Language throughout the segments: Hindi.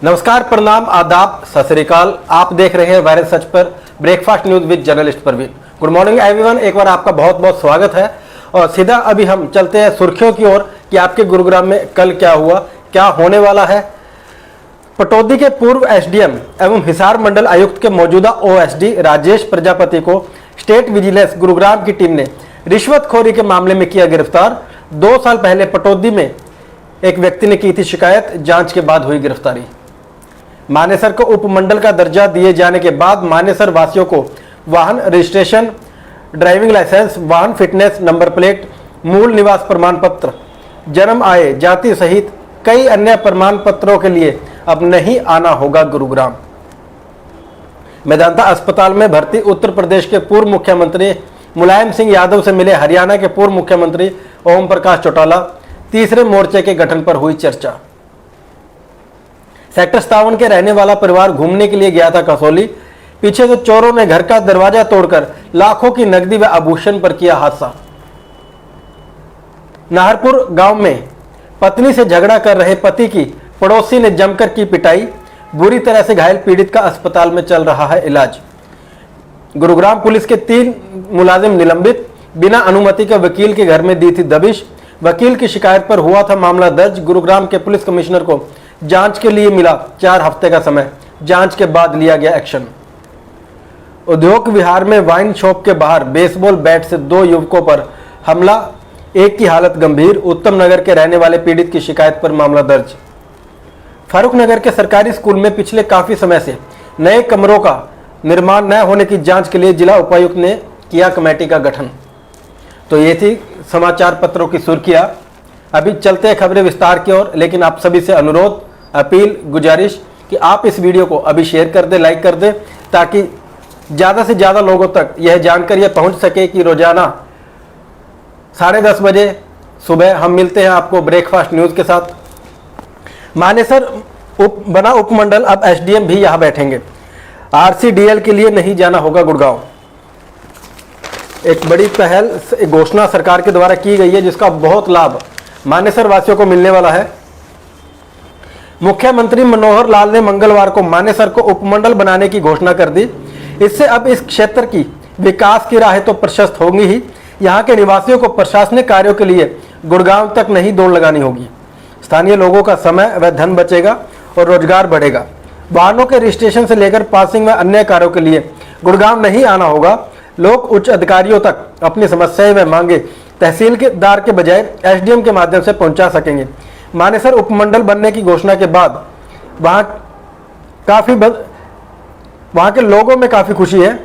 नमस्कार, प्रणाम, आदाब, सत श्री अकाल। आप देख रहे हैं वायरल सच पर breakfast news with journalist Praveen. Good morning everyone, एक बार आपका बहुत बहुत स्वागत है। और सीधा अभी हम चलते हैं सुर्खियों की ओर कि आपके गुरुग्राम में कल क्या हुआ, क्या होने वाला है। पटौदी के पूर्व एसडीएम एवं हिसार मंडल आयुक्त के मौजूदा ओएसडी राजेश प्रजापति को स्टेट विजिलेंस गुरुग्राम की टीम ने रिश्वतखोरी के मामले में किया गिरफ्तार। 2 साल पहले पटौदी में एक व्यक्ति ने की थी शिकायत, जांच के बाद हुई गिरफ्तारी। मानेसर को उपमंडल का दर्जा दिए जाने के बाद मानेसर वासियों को वाहन रजिस्ट्रेशन, ड्राइविंग लाइसेंस, वाहन फिटनेस नंबर प्लेट, मूल निवास प्रमाण पत्र, जन्म, आय, जाति सहित कई अन्य प्रमाण पत्रों के लिए अब नहीं आना होगा गुरुग्राम। मेदांता अस्पताल में भर्ती उत्तर प्रदेश के पूर्व मुख्यमंत्री मुलायम सिंह यादव से मिले हरियाणा के पूर्व मुख्यमंत्री ओम प्रकाश चौटाला। तीसरे मोर्चे के गठन पर हुई चर्चा। सेक्टर 57 के रहने वाला परिवार घूमने के लिए गया था कसौली। पीछे से चोरों ने घर का दरवाजा तोड़कर लाखों की नकदी व आभूषण पर किया हादसा। नाहरपुर गांव में पत्नी से झगड़ा कर रहे पति की पड़ोसी ने जमकर की पिटाई। बुरी तरह से घायल पीड़ित का अस्पताल में चल रहा है इलाज। गुरुग्राम पुलिस के 3 मुलाजिम निलंबित। बिना अनुमति के वकील के घर में दी थी दबिश। वकील की शिकायत पर हुआ था मामला दर्ज। गुरुग्राम के पुलिस कमिश्नर को जांच के लिए मिला 4 हफ्ते का समय। जांच के बाद लिया गया एक्शन। उद्योग विहार में वाइन शॉप के बाहर बेसबॉल बैट से 2 युवकों पर हमला, एक की हालत गंभीर। उत्तम नगर के रहने वाले पीड़ित की शिकायत पर मामला दर्ज। फारूक नगर के सरकारी स्कूल में पिछले काफी समय से नए कमरों का निर्माण न होने की जांच के लिए जिला उपायुक्त ने किया कमेटी का गठन। तो ये थी समाचार पत्रों की सुर्खियां। अभी चलते हैं खबरें विस्तार की ओर, लेकिन आप सभी से अनुरोध, अपील, गुजारिश कि आप इस वीडियो को अभी शेयर कर दें, लाइक कर दें, ताकि ज़्यादा से ज़्यादा लोगों तक यह जानकारी पहुंच सके कि रोजाना 10:30 बजे सुबह हम मिलते हैं आपको ब्रेकफास्ट न्यूज़ के साथ। मानेसर बना उपमंडल, अब एसडीएम भी यहाँ बैठेंगे। आरसीडीएल के लिए नहीं जाना होगा गुड़गांव। एक बड़ी पहल घोषणा सरकार के द्वारा की गई है, जिसका बहुत लाभ मानेसर वासियों को मिलने वाला है। मुख्यमंत्री मनोहर लाल ने मंगलवार को मानेसर को उपमंडल बनाने की घोषणा कर दी। इससे अब इस क्षेत्र की विकास की राह तो प्रशस्त होंगी ही, यहाँ के निवासियों को प्रशासनिक कार्यों के लिए गुड़गांव तक नहीं दौड़ लगानी होगी। स्थानीय लोगों का समय व धन बचेगा और रोजगार बढ़ेगा। वाहनों के रजिस्ट्रेशन से लेकर पासिंग व अन्य कार्यों के लिए गुड़गांव नहीं आना होगा। लोग उच्च अधिकारियों तक अपनी समस्याएं व मांगे तहसीलदार के बजाय एसडीएम के माध्यम से पहुंचा सकेंगे। मानेसर उपमंडल बनने की घोषणा के बाद वहां के लोगों में काफ़ी खुशी है।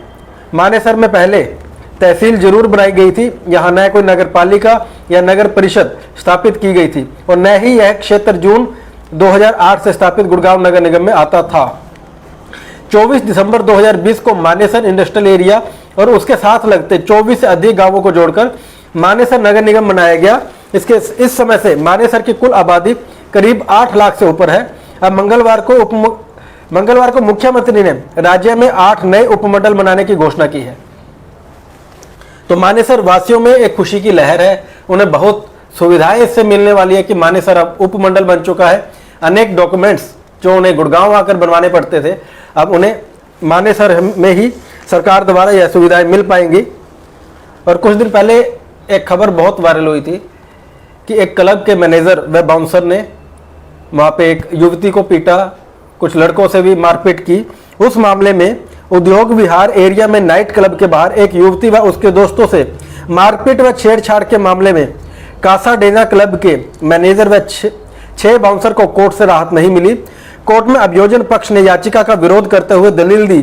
मानेसर में पहले तहसील जरूर बनाई गई थी, यहाँ न कोई नगर पालिका या नगर परिषद स्थापित की गई थी और न ही यह क्षेत्र जून 2008 से स्थापित गुड़गांव नगर निगम में आता था। 24 दिसंबर 2020 को मानेसर इंडस्ट्रियल एरिया और उसके साथ लगते 24 से अधिक गांवों को जोड़कर मानेसर नगर निगम बनाया गया। इस समय से मानेसर की कुल आबादी करीब 8 लाख से ऊपर है। अब मंगलवार को मुख्यमंत्री ने राज्य में 8 नए उपमंडल बनाने की घोषणा की है। तो मानेसर वासियों में एक खुशी की लहर है। उन्हें बहुत सुविधाएं इससे मिलने वाली है कि मानेसर अब उपमंडल बन चुका है। अनेक डॉक्यूमेंट्स जो उन्हें गुड़गांव आकर बनवाने पड़ते थे, अब उन्हें मानेसर में ही सरकार द्वारा यह सुविधाएं मिल पाएंगी। और कुछ दिन पहले एक खबर बहुत वायरल हुई थी कि एक क्लब के मैनेजर व बाउंसर ने वहाँ पे एक युवती को पीटा, कुछ लड़कों से भी मारपीट की। उस मामले में उद्योग विहार एरिया में नाइट क्लब के बाहर एक युवती व उसके दोस्तों से मारपीट व छेड़छाड़ के मामले में कासाडेना क्लब के मैनेजर व 6 बाउंसर को कोर्ट से राहत नहीं मिली। कोर्ट में अभियोजन पक्ष ने याचिका का विरोध करते हुए दलील दी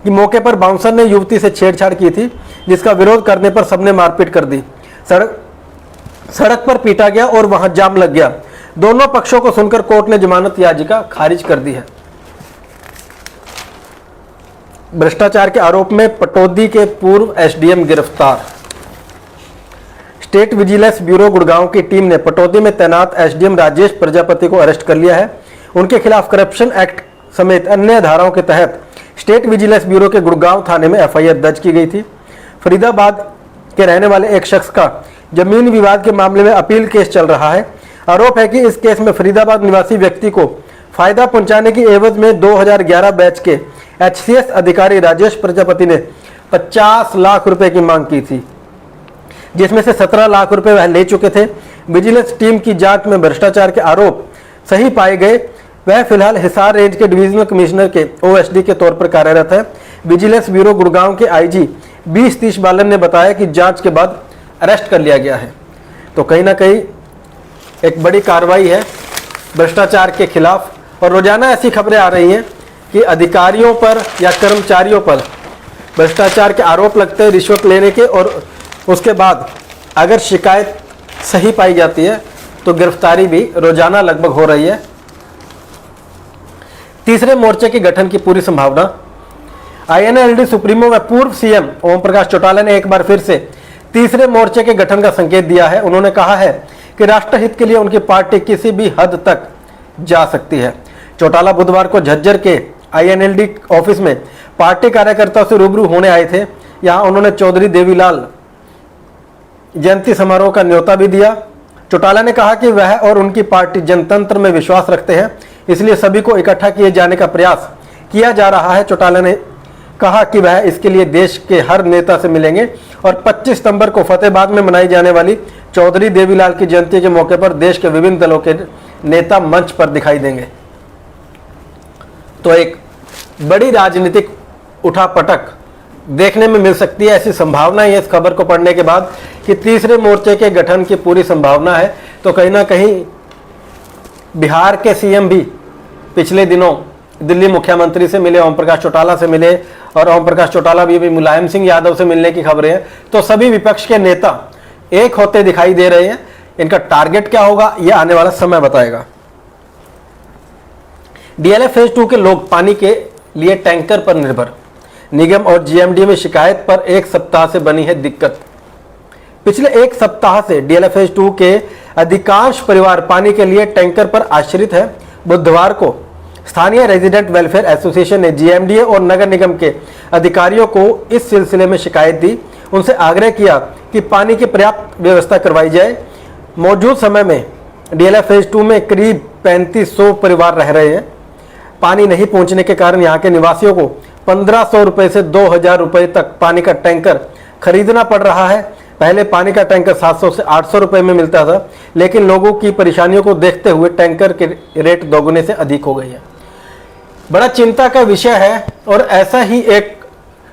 कि मौके पर बाउंसर ने युवती से छेड़छाड़ की थी, जिसका विरोध करने पर सबने मारपीट कर दी। सड़क पर पीटा गया और वहां जाम लग गया। दोनों पक्षों को सुनकर कोर्ट ने जमानत याचिका खारिज कर दी है। भ्रष्टाचार के आरोप में पटौदी के पूर्व एसडीएम गिरफ्तार। स्टेट विजिलेंस ब्यूरो गुड़गांव की टीम ने पटौदी में तैनात एसडीएम राजेश प्रजापति को अरेस्ट कर लिया है। उनके खिलाफ करप्शन एक्ट समेत अन्य धाराओं के तहत स्टेट विजिलेंस ब्यूरो के गुड़गांव थाने में एफआईआर दर्ज की गई थी। फरीदाबाद के रहने वाले एक शख्स का जमीन विवाद के मामले में अपील केस चल रहा है। आरोप है कि इस केस में फरीदाबाद निवासी व्यक्ति को फायदा पहुंचाने की एवज में 2011 बैच के HCS अधिकारी राजेश प्रजापति ने 50 लाख रुपए की मांग की थी, जिसमें से 17 लाख रुपए वह ले चुके थे। विजिलेंस टीम की जांच में भ्रष्टाचार के आरोप सही पाए गए। वह फिलहाल हिसार रेंज के डिविजनल कमिश्नर के OSD के तौर पर कार्यरत है। विजिलेंस ब्यूरो गुड़गांव के IG बी सतीश बालन ने बताया कि जांच के बाद अरेस्ट कर लिया गया है। तो कहीं ना कहीं एक बड़ी कार्रवाई है भ्रष्टाचार के खिलाफ, और रोजाना ऐसी खबरें आ रही हैं कि अधिकारियों पर या कर्मचारियों पर भ्रष्टाचार के आरोप लगते हैं रिश्वत लेने के, और उसके बाद अगर शिकायत सही पाई जाती है तो गिरफ्तारी भी रोजाना लगभग हो रही है। तीसरे मोर्चे के गठन की पूरी संभावना। INLD सुप्रीमो व पूर्व CM ओम प्रकाश चौटाला ने एक बार फिर से तीसरे मोर्चे के गठन का संकेत दिया है। उन्होंने कहा है कि राष्ट्रहित के लिए उनकी पार्टी किसी भी हद तक जा सकती है। चौटाला बुधवार को झज्जर के INLD ऑफिस में पार्टी कार्यकर्ताओं से रूबरू होने आए थे। यहां उन्होंने चौधरी देवीलाल जयंती समारोह का न्योता भी दिया। चौटाला ने कहा कि वह और उनकी पार्टी जनतंत्र में विश्वास रखते हैं, इसलिए सभी को इकट्ठा किए जाने का प्रयास किया जा रहा है। चौटाला ने कहा कि वह इसके लिए देश के हर नेता से मिलेंगे और 25 सितंबर को फतेहाबाद में मनाई जाने वाली चौधरी देवीलाल की जयंती के मौके पर देश के विभिन्न दलों के नेता मंच पर दिखाई देंगे। तो एक बड़ी राजनीतिक उठापटक देखने में मिल सकती है, ऐसी संभावना है इस खबर को पढ़ने के बाद कि तीसरे मोर्चे के गठन की पूरी संभावना है। तो कहीं ना कहीं बिहार के CM भी पिछले दिनों दिल्ली मुख्यमंत्री से मिले, ओम प्रकाश चौटाला से मिले, और ओम प्रकाश चौटाला भी मुलायम सिंह यादव से मिलने की खबरें हैं। तो सभी विपक्ष के नेता एक होते दिखाई दे रहे हैं। इनका टारगेट क्या होगा यह आने वाला समय बताएगा। DLF फेज 2 के लोग पानी के लिए टैंकर पर निर्भर। निगम और GMD में शिकायत पर एक सप्ताह से बनी है दिक्कत। पिछले एक सप्ताह से DLF फेज 2 के अधिकांश परिवार पानी के लिए टैंकर पर आश्रित है। बुधवार को स्थानीय रेजिडेंट वेलफेयर एसोसिएशन ने GMDA और नगर निगम के अधिकारियों को इस सिलसिले में शिकायत दी। उनसे आग्रह किया कि पानी की पर्याप्त व्यवस्था करवाई जाए। मौजूद समय में DLF फेज 2 में करीब 3500 परिवार रह रहे हैं। पानी नहीं पहुंचने के कारण यहाँ के निवासियों को 1500 रुपए से 2000 रुपए तक पानी का टैंकर खरीदना पड़ रहा है। पहले पानी का टैंकर 700 से 800 रुपए में मिलता था, लेकिन लोगों की परेशानियों को देखते हुए टैंकर के रेट दोगुने से अधिक हो गई है। बड़ा चिंता का विषय है। और ऐसा ही एक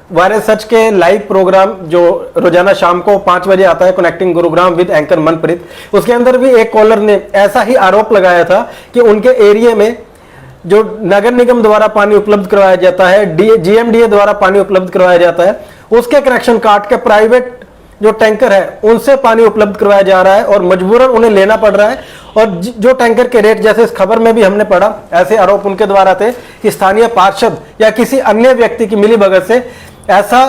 वायरल सच के लाइव प्रोग्राम जो रोजाना शाम को 5 बजे आता है, connecting Gurugram with anchor Manpreet, उसके अंदर भी एक कॉलर ने ऐसा ही आरोप लगाया था कि उनके एरिया में जो नगर निगम द्वारा पानी उपलब्ध करवाया जाता है, GMDA द्वारा पानी उपलब्ध करवाया जाता है, उसके कनेक्शन काट के प्राइवेट जो टैंकर है उनसे पानी उपलब्ध करवाया जा रहा है और मजबूरन उन्हें लेना पड़ रहा है। और जो टैंकर के रेट, जैसे इस खबर में भी हमने पढ़ा, ऐसे आरोप उनके द्वारा थे कि स्थानीय पार्षद या किसी अन्य व्यक्ति की मिलीभगत से ऐसा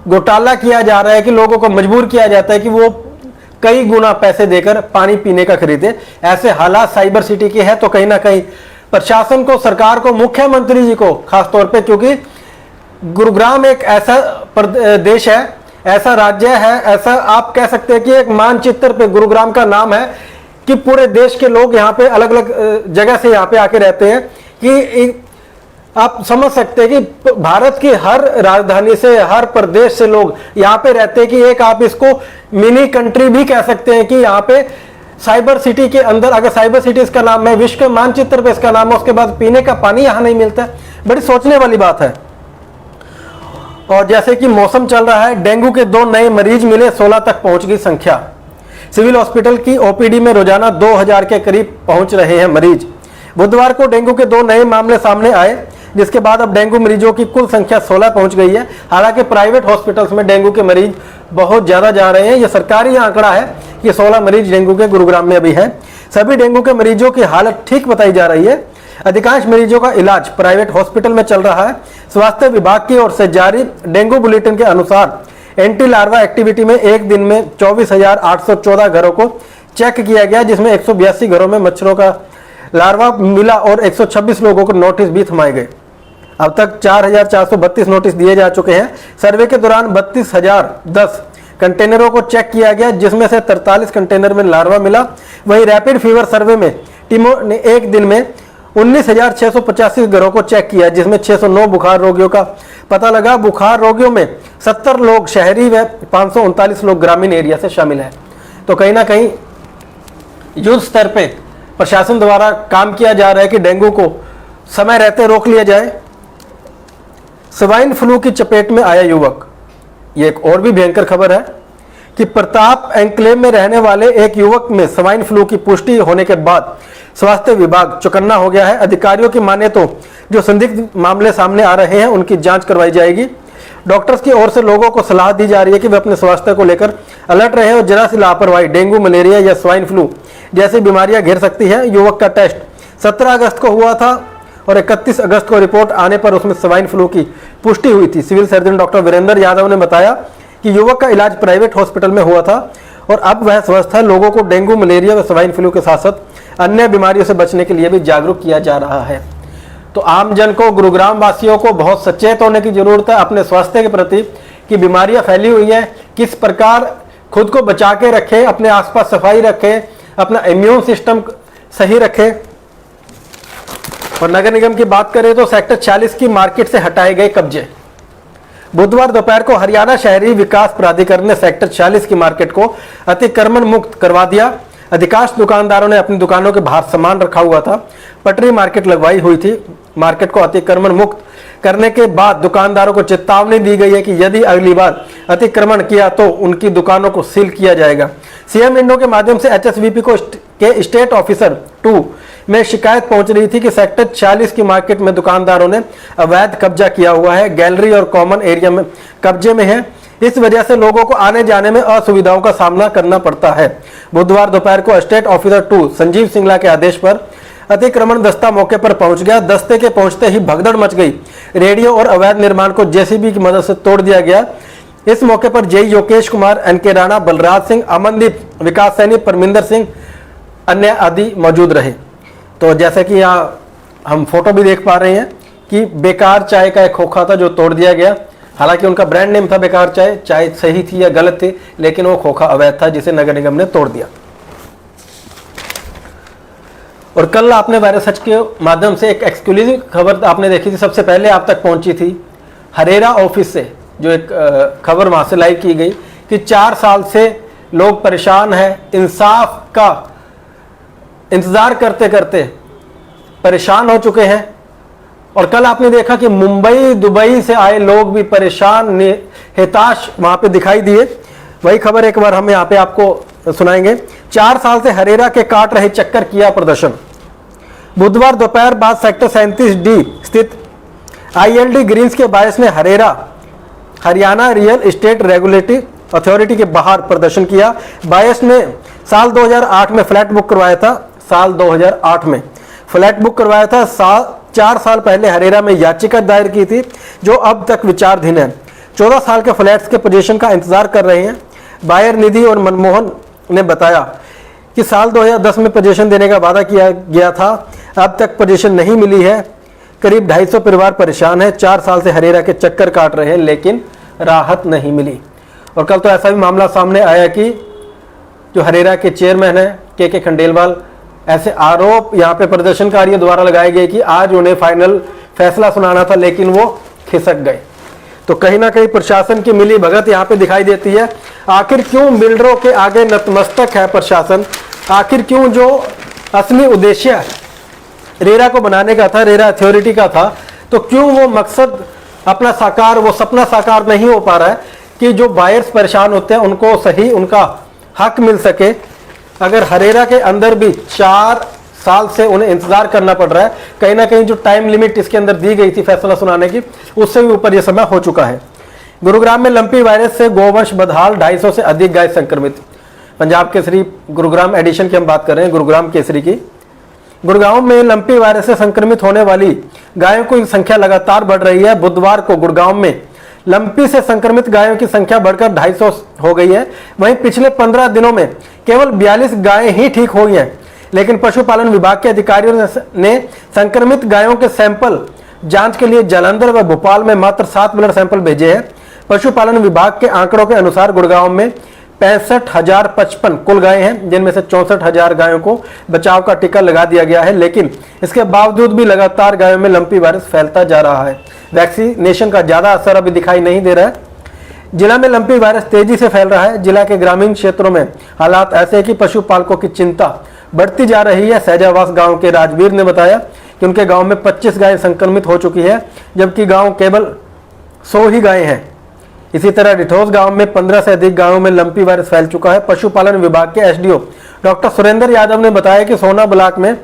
घोटाला किया जा रहा है कि लोगों को मजबूर किया जाता है कि वो कई गुना पैसे देकर पानी पीने का खरीदे। ऐसे हालात साइबर सिटी के हैं। तो कहीं ना कहीं प्रशासन को, सरकार को, मुख्यमंत्री जी को खासतौर पे, क्योंकि गुरुग्राम एक ऐसा देश है, ऐसा राज्य है, ऐसा आप कह सकते हैं कि एक मानचित्र पे गुरुग्राम का नाम है कि पूरे देश के लोग यहाँ पे अलग अलग जगह से यहाँ पे आके रहते हैं। कि आप समझ सकते हैं कि भारत की हर राजधानी से, हर प्रदेश से लोग यहाँ पे रहते हैं। कि एक आप इसको मिनी कंट्री भी कह सकते हैं कि यहाँ पे साइबर सिटी के अंदर, अगर साइबर सिटी इसका नाम है, विश्व के मानचित्र पे इसका नाम है, उसके बाद पीने का पानी यहाँ नहीं मिलता है। बड़ी सोचने वाली बात है। और जैसे कि मौसम चल रहा है, डेंगू के 2 नए मरीज मिले, 16 तक पहुंच गई संख्या। सिविल हॉस्पिटल की OPD में रोजाना 2000 के करीब पहुंच रहे हैं मरीज। बुधवार को डेंगू के 2 नए मामले सामने आए, जिसके बाद अब डेंगू मरीजों की कुल संख्या 16 पहुंच गई है। हालांकि प्राइवेट हॉस्पिटल्स में डेंगू के मरीज बहुत ज्यादा जा रहे हैं। यह सरकारी आंकड़ा है कि 16 मरीज डेंगू के गुरुग्राम में अभी है। सभी डेंगू के मरीजों की हालत ठीक बताई जा रही है। अधिकांश मरीजों का इलाज प्राइवेट हॉस्पिटल में चल रहा है। स्वास्थ्य विभाग की ओर से जारी डेंगू बुलेटिन के अनुसार एंटी लार्वा एक्टिविटी में एक दिन में 24,814 घरों को चेक किया गया, जिसमें 182 घरों में मच्छरों का लार्वा मिला और 126 लोगों को नोटिस भी थमाए गए। अब तक 4,432 नोटिस दिए जा चुके हैं। सर्वे के दौरान 32,010 कंटेनरों को चेक किया गया, जिसमें से 43 कंटेनर में लार्वा मिला। वहीं रैपिड फीवर सर्वे में टीमों ने एक दिन में 19,685 घरों को चेक किया, जिसमें 609 बुखार रोगियों का पता लगा। बुखार रोगियों में 70 लोग शहरी व 539 लोग ग्रामीण एरिया से शामिल हैं। तो कहीं ना कहीं युद्ध स्तर पे प्रशासन द्वारा काम किया जा रहा है कि डेंगू को समय रहते रोक लिया जाए। स्वाइन फ्लू की चपेट में आया युवक, ये एक और भी भयंकर खबर है कि प्रताप एन्क्लेव में रहने वाले एक युवक में स्वाइन फ्लू की पुष्टि होने के बाद स्वास्थ्य विभाग चौकन्ना हो गया है। अधिकारियों की माने तो जो संदिग्ध मामले सामने आ रहे हैं उनकी जांच करवाई जाएगी। डॉक्टर्स की ओर से लोगों को सलाह दी जा रही है कि वे अपने स्वास्थ्य को लेकर अलर्ट रहे और जरा सी लापरवाही डेंगू, मलेरिया या स्वाइन फ्लू जैसी बीमारियां घेर सकती है। युवक का टेस्ट 17 अगस्त को हुआ था और 31 अगस्त को रिपोर्ट आने पर उसमें स्वाइन फ्लू की पुष्टि हुई थी। Civil surgeon doctor Virendra Yadav ने बताया कि युवक का इलाज प्राइवेट हॉस्पिटल में हुआ था और अब वह स्वस्थ है। लोगों को डेंगू, मलेरिया व स्वाइन फ्लू के साथ साथ अन्य बीमारियों से बचने के लिए भी जागरूक किया जा रहा है। तो आम जन को, गुरुग्राम वासियों को बहुत सचेत होने की जरूरत है अपने स्वास्थ्य के प्रति कि बीमारियां फैली हुई हैं, किस प्रकार खुद को बचा के रखें, अपने आसपास सफाई रखें, अपना इम्यून सिस्टम सही रखें। और नगर निगम की बात करें तो सेक्टर 40 की मार्केट से हटाए गए कब्जे। बुधवार दोपहर को हरियाणा शहरी विकास प्राधिकरण ने सेक्टर 40 की मार्केट को अतिक्रमण मुक्त करवा दिया। अधिकांश दुकानदारों ने अपनी दुकानों के बाहर सामान रखा हुआ था। पटरी मार्केट लगवाई हुई थी। मार्केट को अतिक्रमण मुक्त करने के बाद दुकानदारों को चेतावनी दी गई है कि यदि अगली बार अतिक्रमण किया तो उनकी दुकानों को सील किया जाएगा। सीएम विंडो के माध्यम से एचएसवीपी को के स्टेट ऑफिसर 2 में शिकायत पहुंच रही थी कि सेक्टर 40 की मार्केट में दुकानदारों ने अवैध कब्जा किया हुआ है। गैलरी और कॉमन एरिया में कब्जे में है। इस वजह से लोगों को आने जाने में असुविधाओं का सामना करना पड़ता है। बुधवार दोपहर को स्टेट ऑफिसर 2 संजीव सिंगला के आदेश पर अतिक्रमण दस्ता मौके पर पहुंच गया। दस्ते के पहुंचते ही भगदड़ मच गई। रेडियो और अवैध निर्माण को जेसीबी की मदद से तोड़ दिया गया। इस मौके पर जेई योकेश कुमार, एनके राणा, बलराज सिंह, अमनदीप, विकास सैनी, परमिंदर सिंह अन्य आदि मौजूद रहे। तो जैसे कि यहाँ हम फोटो भी देख पा रहे हैं कि बेकार चाय का एक खोखा था जो तोड़ दिया गया। हालांकि उनका ब्रांड नेम था बेकार चाय, चाय सही थी या गलत थी, लेकिन वो खोखा अवैध था जिसे नगर निगम ने तोड़ दिया। और कल आपने वायरस सच के माध्यम से एक एक्सक्लूसिव खबर आपने देखी थी, सबसे पहले आप तक पहुंची थी हरेरा ऑफिस से, जो एक खबर वहां से लाइव की गई कि 4 साल से लोग परेशान हैं, इंसाफ का इंतजार करते करते परेशान हो चुके हैं। और कल आपने देखा कि मुंबई, दुबई से आए लोग भी परेशान, हताश वहां पे दिखाई दिए। वही खबर एक बार हम यहाँ पे आपको सुनाएंगे। 4 साल से हरेरा के काट रहे चक्कर किया प्रदर्शन। बुधवार दोपहर बाद सेक्टर 37D स्थित ILD ग्रीन्स के बायस ने Haryana real estate regulatory authority के बाहर प्रदर्शन किया। बायस ने साल 2008 में फ्लैट बुक करवाया था। साल 2008 में फ्लैट बुक करवाया था। 4 साल पहले हरेरा में याचिका दायर की थी जो अब तक विचाराधीन है। 14 साल के फ्लैट्स के पोजीशन का इंतजार कर रहे हैं। बायर निधि और मनमोहन ने बताया कि साल 2010 में पोजीशन देने का वादा किया गया था, अब तक पोजीशन नहीं मिली है। करीब 250 परिवार परेशान है। 4 साल से हरेरा के चक्कर काट रहे हैं लेकिन राहत नहीं मिली। और कल तो ऐसा भी मामला सामने आया कि जो हरेरा के चेयरमैन है के खंडेलवाल, ऐसे आरोप यहाँ पे प्रदर्शनकारियों द्वारा लगाए गए कि आज उन्हें फाइनल फैसला सुनाना था लेकिन वो खिसक गए। तो कहीं ना कहीं प्रशासन की मिली भगत यहाँ पे दिखाई देती है। आखिर क्यों बिल्डरों के आगे नतमस्तक है प्रशासन? आखिर क्यों जो असली उद्देश्य रेरा को बनाने का था, रेरा अथॉरिटी का था, तो क्यों वो मकसद अपना साकार, वो सपना साकार नहीं हो पा रहा है कि जो बायर्स परेशान होते हैं उनको सही उनका हक मिल सके। अगर हरेरा के अंदर भी 4 साल से उन्हें इंतजार करना पड़ रहा है, कहीं ना कहीं जो टाइम लिमिट इसके अंदर दी गई थी फैसला सुनाने की, उससे भी ऊपर यह समय हो चुका है। गुरुग्राम में लंपी वायरस से गोवंश बदहाल, 250 से अधिक गाय संक्रमित। पंजाब केसरी गुरुग्राम एडिशन की हम बात कर रहे हैं, गुरुग्राम केसरी की। गुड़गांव में लंपी वायरस से संक्रमित होने वाली गायों की संख्या लगातार बढ़ रही है। बुधवार को गुड़गांव में लंपी से संक्रमित गायों की संख्या बढ़कर 250 हो गई है। वहीं पिछले 15 दिनों में केवल 42 गायें ही ठीक हुई हैं। लेकिन पशुपालन विभाग के अधिकारियों ने संक्रमित गायों के सैंपल जांच के लिए जालंधर व भोपाल में मात्र 7 ब्लड सैंपल भेजे हैं। पशुपालन विभाग के आंकड़ों के अनुसार गुड़गांव में 65,055 कुल गायें हैं, जिनमें से 64,000 गायों को बचाव का टीका लगा दिया गया है। लेकिन इसके बावजूद भी लगातार गायों में लंपी वायरस फैलता जा रहा है। वैक्सीनेशन का ज़्यादा असर अभी दिखाई नहीं दे रहा है। जिला में लंपी वायरस तेजी से फैल रहा है। जिला के ग्रामीण क्षेत्रों में हालात ऐसे हैं कि पशुपालकों की चिंता बढ़ती जा रही है। सैजावास गांव के राजवीर ने बताया कि उनके गांव में 25 गायें संक्रमित हो चुकी है, जबकि गांव केवल 100 ही गायें हैं। इसी तरह रिठोस गांव में 15 से अधिक गांवों में लंपी वायरस फैल चुका है। पशुपालन विभाग के एसडीओ डॉक्टर सुरेंद्र यादव ने बताया कि सोना ब्लॉक में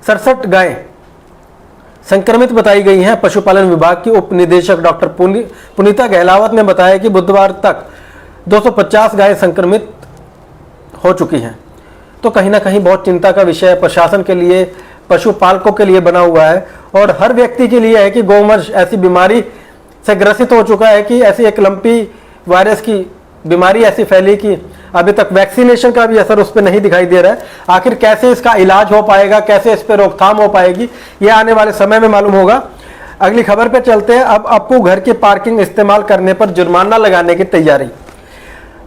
67 गायें संक्रमित बताई गई हैं। पशुपालन विभाग की उप निदेशक डॉक्टर पुनीता गहलावत ने बताया कि बुधवार तक 250 गायें संक्रमित हो चुकी हैं। तो कहीं ना कहीं बहुत चिंता का विषय प्रशासन के लिए, पशुपालकों के लिए बना हुआ है और हर व्यक्ति के लिए है कि गौवंश ऐसी बीमारी से ग्रसित हो चुका है कि ऐसी एक लंपी वायरस की बीमारी ऐसी फैली कि अभी तक वैक्सीनेशन का भी असर उस पर नहीं दिखाई दे रहा है। आखिर कैसे इसका इलाज हो पाएगा, कैसे इस पर रोकथाम हो पाएगी, ये आने वाले समय में मालूम होगा। अगली खबर पे चलते हैं। अब अप्पू घर की पार्किंग इस्तेमाल करने पर जुर्माना लगाने की तैयारी।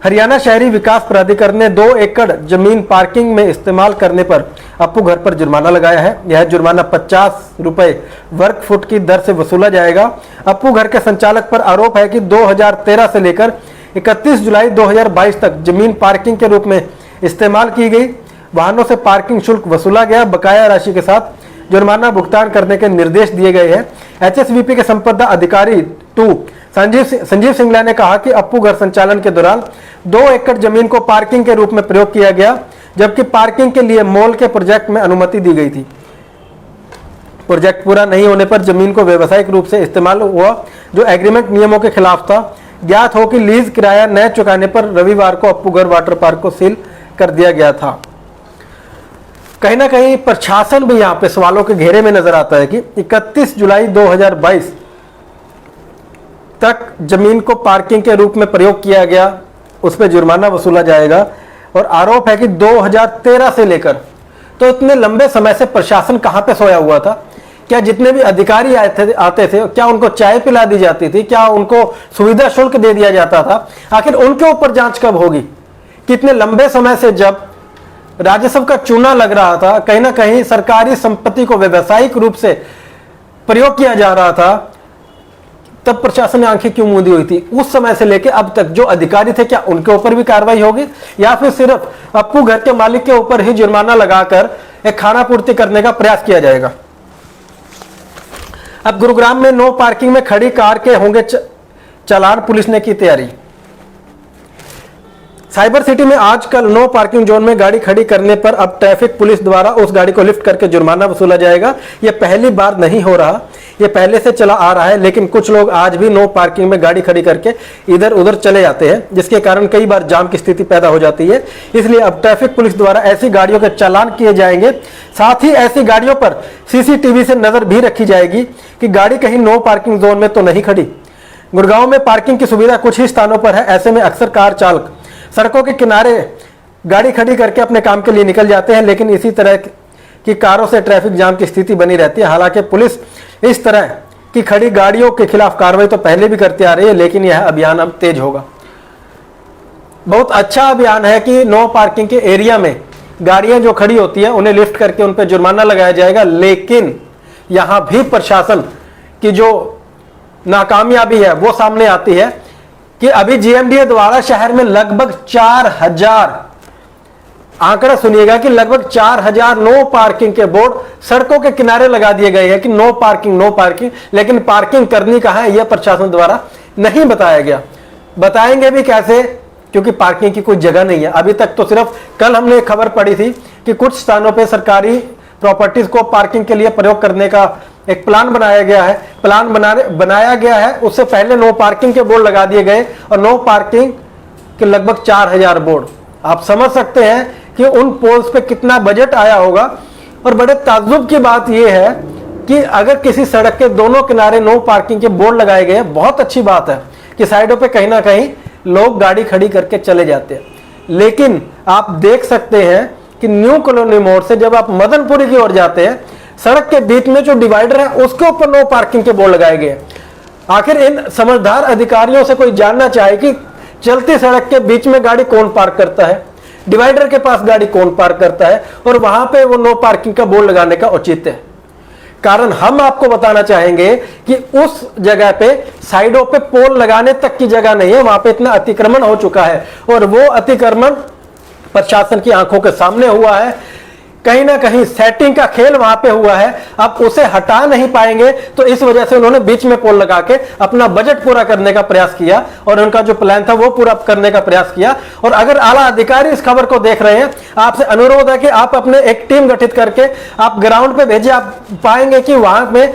हरियाणा शहरी विकास प्राधिकरण ने 2 एकड़ जमीन पार्किंग में इस्तेमाल करने पर अप्पू घर पर जुर्माना लगाया है। यह जुर्माना 50 रुपए वर्ग फुट की दर से वसूला जाएगा। अप्पू घर के संचालक पर आरोप है कि 2013 से लेकर 31 जुलाई 2022 तक जमीन पार्किंग के रूप में इस्तेमाल की गई। वाहनों से पार्किंग शुल्क वसूला गया। बकाया राशि के साथ जुर्माना भुगतान करने के निर्देश दिए गए हैं। एचएसवीपी के संपदा अधिकारी 2 संजीव सिंगला ने कहा कि अप्पू घर संचालन के दौरान 2 एकड़ जमीन को पार्किंग के रूप में प्रयोग किया गया, जबकि पार्किंग के लिए मॉल के प्रोजेक्ट में अनुमति दी गई थी। प्रोजेक्ट पूरा नहीं होने पर जमीन को व्यावसायिक रूप से इस्तेमाल हुआ, जो एग्रीमेंट नियमों के खिलाफ था। ज्ञात हो कि लीज किराया न चुकाने पर रविवार को अप्पू घर वाटर पार्क को सील कर दिया गया था। कहीं ना कहीं प्रशासन भी यहाँ पे सवालों के घेरे में नजर आता है कि 31 जुलाई 2022 तक जमीन को पार्किंग के रूप में प्रयोग किया गया, उस पर जुर्माना वसूला जाएगा। और आरोप है कि 2013 से लेकर, तो इतने लंबे समय से प्रशासन कहां पे सोया हुआ था? क्या जितने भी अधिकारी आते थे क्या उनको चाय पिला दी जाती थी? क्या उनको सुविधा शुल्क दे दिया जाता था? आखिर उनके ऊपर जांच कब होगी? कितने लंबे समय से जब राजस्व का चूना लग रहा था, कहीं ना कहीं सरकारी संपत्ति को व्यावसायिक रूप से प्रयोग किया जा रहा था, तब प्रशासन ने आंखें क्यों मूंदी हुई थी? उस समय से लेकर अब तक जो अधिकारी थे, क्या उनके ऊपर भी कार्रवाई होगी या फिर सिर्फ अप्पू घर के मालिक के ऊपर ही जुर्माना लगाकर एक खाना पूर्ति करने का प्रयास किया जाएगा? अब गुरुग्राम में नो पार्किंग में खड़ी कार के होंगे चालान, पुलिस ने की तैयारी। साइबर सिटी में आजकल नो पार्किंग जोन में गाड़ी खड़ी करने पर अब ट्रैफिक पुलिस द्वारा उस गाड़ी को लिफ्ट करके जुर्माना वसूला जाएगा। यह पहली बार नहीं हो रहा, यह पहले से चला आ रहा है, लेकिन कुछ लोग आज भी नो पार्किंग में गाड़ी खड़ी करके इधर उधर चले जाते हैं, जिसके कारण कई बार जाम की स्थिति पैदा हो जाती है। इसलिए अब ट्रैफिक पुलिस द्वारा ऐसी गाड़ियों के चालान किए जाएंगे। साथ ही ऐसी गाड़ियों पर सीसीटीवी से नजर भी रखी जाएगी कि गाड़ी कहीं नो पार्किंग जोन में तो नहीं खड़ी। गुड़गांव में पार्किंग की सुविधा कुछ ही स्थानों पर है। ऐसे में अक्सर कार चालक सड़कों के किनारे गाड़ी खड़ी करके अपने काम के लिए निकल जाते हैं, लेकिन इसी तरह की कारों से ट्रैफिक जाम की स्थिति बनी रहती है। हालांकि पुलिस इस तरह की खड़ी गाड़ियों के खिलाफ कार्रवाई तो पहले भी करती आ रही है, लेकिन यह अभियान अब तेज होगा। बहुत अच्छा अभियान है कि नो पार्किंग के एरिया में गाड़ियां जो खड़ी होती है उन्हें लिफ्ट करके उन पर जुर्माना लगाया जाएगा। लेकिन यहां भी प्रशासन की जो नाकामयाबी है वो सामने आती है कि अभी जीएमडीए द्वारा शहर में लगभग 4000, आंकड़ा सुनिएगा कि लगभग 4000 नो पार्किंग के बोर्ड सड़कों के किनारे लगा दिए गए हैं कि नो पार्किंग नो पार्किंग, लेकिन पार्किंग करनी कहां है यह प्रशासन द्वारा नहीं बताया गया। बताएंगे भी कैसे, क्योंकि पार्किंग की कोई जगह नहीं है। अभी तक तो सिर्फ कल हमने खबर पड़ी थी कि कुछ स्थानों पर सरकारी प्रॉपर्टीज को पार्किंग के लिए प्रयोग करने का एक प्लान बनाया गया है। प्लान बनाया गया है, उससे पहले नो पार्किंग के बोर्ड लगा दिए गए और नो पार्किंग के लगभग 4000 बोर्ड। आप समझ सकते हैं कि उन पोल्स पे कितना बजट आया होगा। और बड़े ताज्जुब की बात यह है कि अगर किसी सड़क के दोनों किनारे नो पार्किंग के बोर्ड लगाए गए, बहुत अच्छी बात है कि साइडों पे कहीं ना कहीं लोग गाड़ी खड़ी करके चले जाते हैं। लेकिन आप देख सकते हैं कि न्यू कॉलोनी मोड़ से जब आप मदनपुरी की ओर जाते हैं, सड़क के बीच में जो डिवाइडर है उसके ऊपर नो पार्किंग के बोर्ड लगाए गए। आखिर इन समझदार अधिकारियों से कोई जानना चाहे कि चलती सड़क के बीच में गाड़ी कौन पार्क करता है, डिवाइडर के पास गाड़ी कौन पार्क करता है, और वहां पे वो नो पार्किंग का बोर्ड लगाने का औचित्य है। कारण हम आपको बताना चाहेंगे कि उस जगह पे साइडों पे पोल लगाने तक की जगह नहीं है, वहां पे इतना अतिक्रमण हो चुका है, और वो अतिक्रमण प्रशासन की आंखों के सामने हुआ है। कहीं ना कहीं सेटिंग का खेल वहां पे हुआ है, आप उसे हटा नहीं पाएंगे, तो इस वजह से उन्होंने बीच में पोल लगा के अपना बजट पूरा करने का प्रयास किया, और उनका जो प्लान था वो पूरा करने का प्रयास किया। और अगर आला अधिकारी इस खबर को देख रहे हैं, आपसे अनुरोध है कि आप अपने एक टीम गठित करके आप ग्राउंड पे भेजिए। आप पाएंगे कि वहां में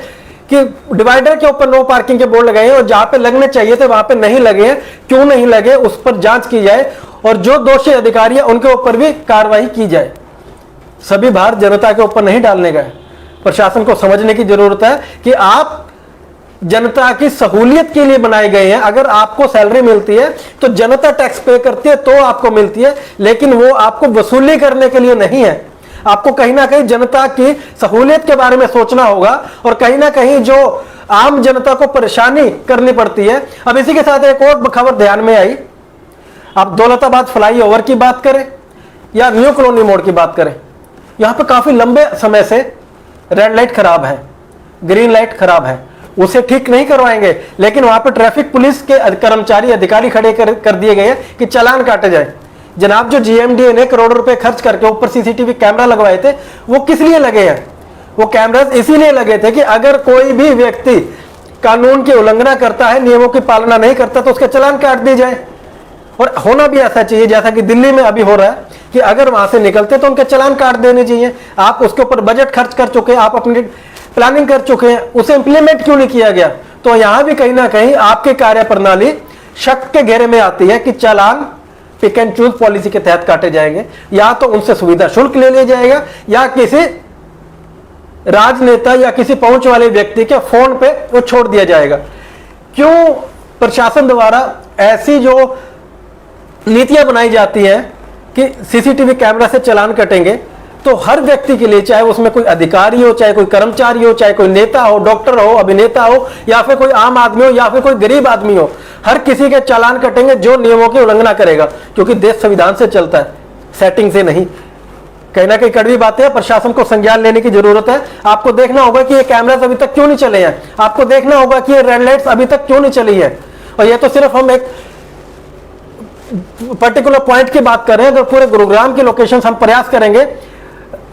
कि डिवाइडर के ऊपर नो पार्किंग के बोर्ड लगे हैं, और जहां पे लगने चाहिए थे वहां पे नहीं लगे हैं। क्यों नहीं लगे, उस पर जांच की जाए, और जो दोषी अधिकारी है उनके ऊपर भी कार्रवाई की जाए। सभी भार जनता के ऊपर नहीं डालने गए। प्रशासन को समझने की जरूरत है कि आप जनता की सहूलियत के लिए बनाए गए हैं। अगर आपको सैलरी मिलती है तो जनता टैक्स पे करती है तो आपको मिलती है, लेकिन वो आपको वसूली करने के लिए नहीं है। आपको कहीं ना कहीं जनता की सहूलियत के बारे में सोचना होगा, और कहीं ना कहीं जो आम जनता को परेशानी करनी पड़ती है। अब इसी के साथ एक और खबर ध्यान में आई, आप दौलताबाद फ्लाईओवर की बात करें या न्यू कॉलोनी मोड़ की बात करें, यहां पे काफी लंबे समय से रेड लाइट खराब है, ग्रीन लाइट खराब है, उसे ठीक नहीं करवाएंगे, लेकिन वहां पे ट्रैफिक पुलिस के कर्मचारी अधिकारी खड़े कर दिए गए कि चालान काटे जाए। जनाब, जो जीएमडीए ने करोड़ों रुपए खर्च करके ऊपर सीसीटीवी कैमरा लगवाए थे, वो किस लिए लगे हैं? वो कैमरास इसीलिए लगे थे कि अगर कोई भी व्यक्ति कानून की उल्लंघना करता है, नियमों की पालना नहीं करता, तो उसका चालान काट दिया जाए। और होना भी ऐसा चाहिए जैसा कि दिल्ली में अभी हो रहा है कि अगर वहां से निकलते तो उनके चालान काट देने चाहिए। आप उसके ऊपर बजट खर्च कर चुके हैं, आप अपनी प्लानिंग कर चुके हैं, उसे इंप्लीमेंट क्यों नहीं किया गया? तो यहां भी कहीं ना कहीं आपकी कार्य प्रणाली शक के घेरे में आती है कि चालान पिक एंड चूज पॉलिसी के तहत काटे जाएंगे, या तो उनसे सुविधा शुल्क ले लिया जाएगा, या किसी राजनेता या किसी पहुंच वाले व्यक्ति के फोन पे वो छोड़ दिया जाएगा। क्यों प्रशासन द्वारा ऐसी जो नीतियां बनाई जाती हैं कि सीसीटीवी कैमरा से चालान कटेंगे, तो हर व्यक्ति के लिए, चाहे उसमें कोई अधिकारी हो, चाहे कोई कर्मचारी हो, चाहे कोई नेता हो, डॉक्टर हो, अभिनेता हो, या फिर कोई आम आदमी हो, या फिर कोई गरीब आदमी हो, हर किसी के चालान कटेंगे जो नियमों की उल्लंघना करेगा, क्योंकि देश संविधान से चलता है, सेटिंग से नहीं। कहीं ना कहीं कड़वी बातें हैं, प्रशासन को संज्ञान लेने की जरूरत है। आपको देखना होगा कि ये कैमरास अभी तक क्यों नहीं चले हैं, आपको देखना होगा कि ये रेड लाइट्स अभी तक क्यों नहीं चली है। और ये तो सिर्फ हम एक पर्टिकुलर पॉइंट की बात कर रहे हैं, अगर पूरे गुरुग्राम की लोकेशन हम प्रयास करेंगे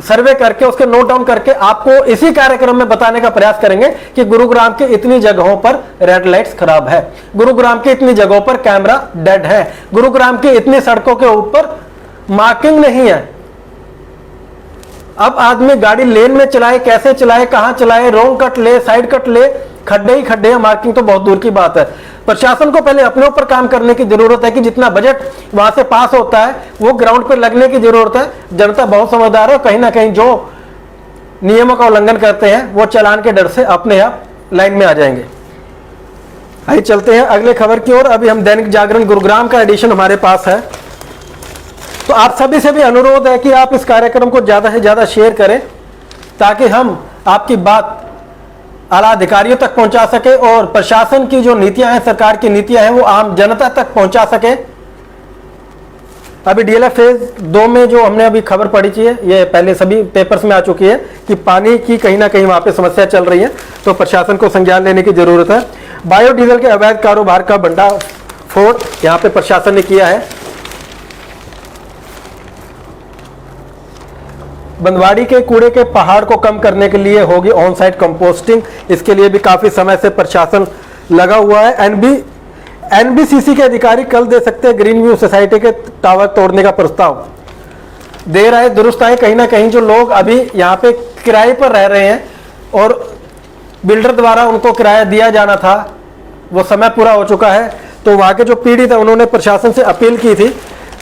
सर्वे करके, उसके नोट डाउन करके आपको इसी कार्यक्रम में बताने का प्रयास करेंगे कि गुरुग्राम के इतनी जगहों पर रेड लाइट्स खराब है, गुरुग्राम के इतनी जगहों पर कैमरा डेड है, गुरुग्राम की इतनी सड़कों के ऊपर मार्किंग नहीं है। अब आदमी गाड़ी लेन में चलाए, कैसे चलाए, कहां चलाए, रोंग कट ले, साइड कट ले, खड्डे ही खड्डे हैं, मार्किंग तो बहुत दूर की बात है। प्रशासन को पहले अपने ऊपर काम करने की जरूरत है कि जितना बजट वहां से पास होता है वो ग्राउंड पर लगने की जरूरत है। जनता बहुत समझदार है, कहीं ना कहीं जो नियमों का उल्लंघन करते हैं वो चालान के डर से अपने आप लाइन में आ जाएंगे। आइए चलते हैं अगले खबर की ओर। अभी हम दैनिक जागरण गुरुग्राम का एडिशन हमारे पास है, तो आप सभी से भी अनुरोध है कि आप इस कार्यक्रम को ज्यादा से ज्यादा शेयर करें, ताकि हम आपकी बात आला अधिकारियों तक पहुंचा सके और प्रशासन की जो नीतियां हैं, सरकार की नीतियां हैं, वो आम जनता तक पहुंचा सके। अभी डीएलएफ फेज 2 में जो हमने अभी खबर पढ़ी थी, ये पहले सभी पेपर्स में आ चुकी है कि पानी की कहीं ना कहीं वहां पे समस्या चल रही है, तो प्रशासन को संज्ञान लेने की जरूरत है। बायोडीजल के अवैध कारोबार का भंडाफोड़ यहाँ पे प्रशासन ने किया है। बंदवाड़ी के कूड़े के पहाड़ को कम करने के लिए होगी ऑन साइट कंपोस्टिंग, इसके लिए भी काफी समय से प्रशासन लगा हुआ है। एनबीसीसी के अधिकारी कल दे सकते हैं ग्रीन व्यू सोसाइटी के टावर तोड़ने का प्रस्ताव। देर आए दुरुस्त आए, कहीं ना कहीं जो लोग अभी यहाँ पे किराए पर रह रहे हैं और बिल्डर द्वारा उनको किराया दिया जाना था, वो समय पूरा हो चुका है, तो वहाँ के जो पीड़ित है उन्होंने प्रशासन से अपील की थी,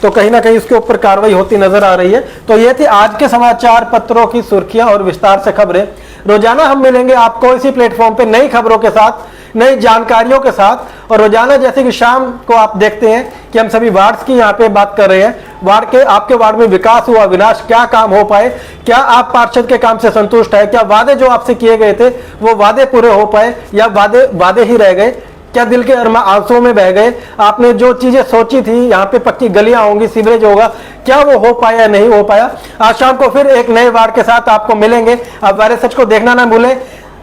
तो कहीं ना कहीं इसके ऊपर कार्रवाई होती नजर आ रही है। तो ये थी आज के समाचार पत्रों की सुर्खियां और विस्तार से खबरें। रोजाना हम मिलेंगे आपको इसी प्लेटफॉर्म पे नई खबरों के साथ, नई जानकारियों के साथ। और रोजाना जैसे कि शाम को आप देखते हैं कि हम सभी वार्ड्स की यहाँ पे बात कर रहे हैं, वार्ड के आपके वार्ड में विकास हुआ, विनाश, क्या काम हो पाए, क्या आप पार्षद के काम से संतुष्ट है, क्या वादे जो आपसे किए गए थे वो वादे पूरे हो पाए या वादे ही रह गए, क्या दिल के आंसुओं में बह गए? आपने जो चीजें सोची थी, यहाँ पे पक्की गलियां होंगी, सीवरेज होगा, क्या वो हो पाया? नहीं हो पाया। आज शाम को फिर एक नए वार्ड के साथ आपको मिलेंगे। आप वारे सच को देखना ना भूलें।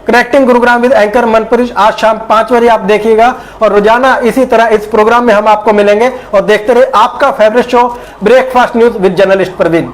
कनेक्टिंग गुरुग्राम विद एंकर मनपरिश आज शाम 5 बजे आप देखिएगा, और रोजाना इसी तरह इस प्रोग्राम में हम आपको मिलेंगे। और देखते रहे आपका favourite show breakfast news with journalist Praveen.